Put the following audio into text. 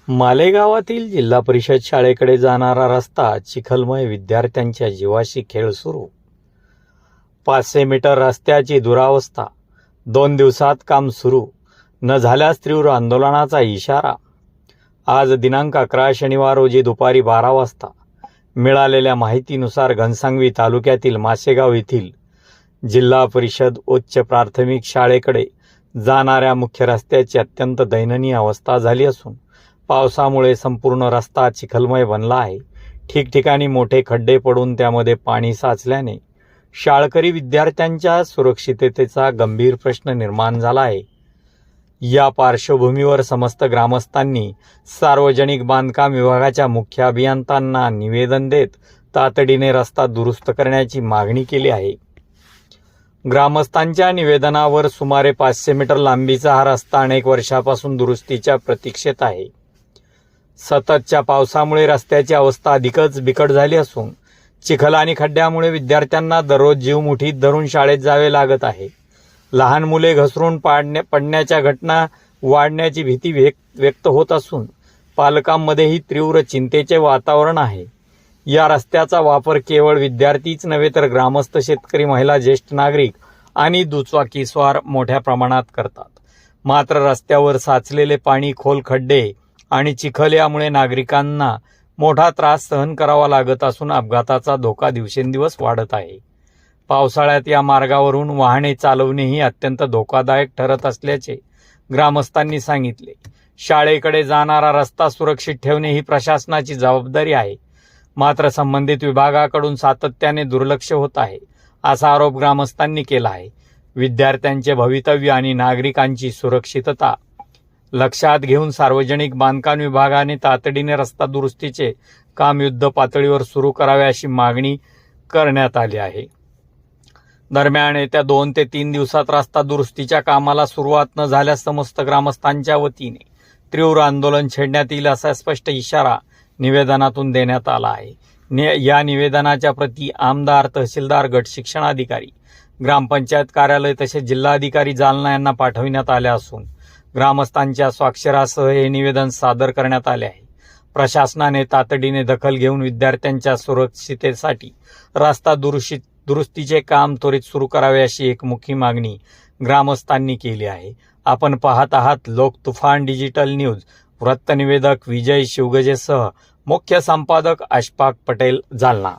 मालेगावातील जिल्हा परिषद शाळेकडे जाणारा रस्ता चिखलमय, विद्यार्थ्यांच्या जीवाशी खेळ सुरू. 500 मीटर रस्त्याची दुरावस्था, 2 दिवसात काम सुरू, न झाल्यास तीव्र आंदोलनाचा इशारा. आज दिनांक 11 शनिवार रोजी दुपारी 12 वाजता मिळालेल्या माहितीनुसार घनसावंगी तालुक्यातील मासेगाव येथील जिल्हा परिषद उच्च प्राथमिक शाळेकडे जाणाऱ्या मुख्य रस्त्याची अत्यंत दयनीय अवस्था झाली असून पावसामुळे संपूर्ण रस्ता चिखलमय बनला आहे. ठिकठिकाणी मोठे खड्डे पडून त्यामध्ये पाणी साचल्याने शाळकरी विद्यार्थ्यांच्या सुरक्षिततेचा गंभीर प्रश्न निर्माण झाला आहे. या पार्श्वभूमीवर समस्त ग्रामस्थांनी सार्वजनिक बांधकाम विभागाच्या मुख्य अभियंत्यांना निवेदन देत तातडीने रस्ता दुरुस्त करण्याची मागणी केली आहे. ग्रामस्थांच्या निवेदनावर सुमारे 500 मीटर लांबीचा हा रस्ता अनेक वर्षापासून दुरुस्तीच्या प्रतीक्षेत आहे. सततच्या पावसामुळे रस्त्याची अवस्था अधिकच बिकट झाली असून चिखल आणि खड्ड्यामुळे विद्यार्थ्यांना दररोज जीव मुठीत धरून शाळेत जावे लागत आहे. लहान मुले घसरून पडण्याच्या घटना वाढण्याची भीती व्यक्त होत असून पालकांमध्येही तीव्र चिंतेचे वातावरण आहे. या रस्त्याचा वापर केवळ विद्यार्थीच नव्हे तर ग्रामस्थ, शेतकरी, महिला, ज्येष्ठ नागरिक आणि दुचाकीस्वार मोठ्या प्रमाणात करतात. मात्र रस्त्यावर साचलेले पाणी, खोल खड्डे आणि चिखल यामुळे नागरिकांना मोठा त्रास सहन करावा लागत असून अपघाताचा धोका दिवसेंदिवस वाढत आहे. पावसाळ्यात या मार्गावरून वाहने चालवणेही अत्यंत धोकादायक ठरत असल्याचे ग्रामस्थांनी सांगितले. शाळेकडे जाणारा रस्ता सुरक्षित ठेवणे ही प्रशासनाची जबाबदारी आहे. मात्र संबंधित विभागाकडून सातत्याने दुर्लक्ष होत आहे, असा आरोप ग्रामस्थांनी केला आहे. विद्यार्थ्यांचे भवितव्य आणि नागरिकांची सुरक्षितता लक्षात घेऊन सार्वजनिक बांधकाम विभागाने तातडीने रस्ता दुरुस्तीचे काम युद्ध पातळीवर सुरू करावे अशी मागणी करण्यात आली आहे. दरम्यान येत्या 2 ते 3 दिवसात रस्ता दुरुस्तीच्या कामाला सुरुवात न झाल्यास समस्त ग्रामस्थांच्या वतीने तीव्र आंदोलन छेडण्यात येईल असा स्पष्ट इशारा निवेदनातून देण्यात आला आहे. या निवेदनाच्या प्रती आमदार, तहसीलदार, गट शिक्षणाधिकारी, ग्रामपंचायत कार्यालय तसेच जिल्हाधिकारी जालना यांना पाठविण्यात आल्या असून ग्रामस्थांच्या स्वाक्षरासह हे निवेदन सादर करण्यात आले आहे. प्रशासनाने तातडीने दखल घेऊन विद्यार्थ्यांच्या सुरक्षिततेसाठी रस्ता दुरुस्तीचे काम त्वरित सुरू करावे अशी एक मुख्य मागणी ग्रामस्थांनी केली आहे. आपण पाहत आहात लोक तुफान डिजिटल न्यूज. वृत्तनिवेदक विजय शिवगजेसह मुख्य संपादक अशफाक पटेल, जालना.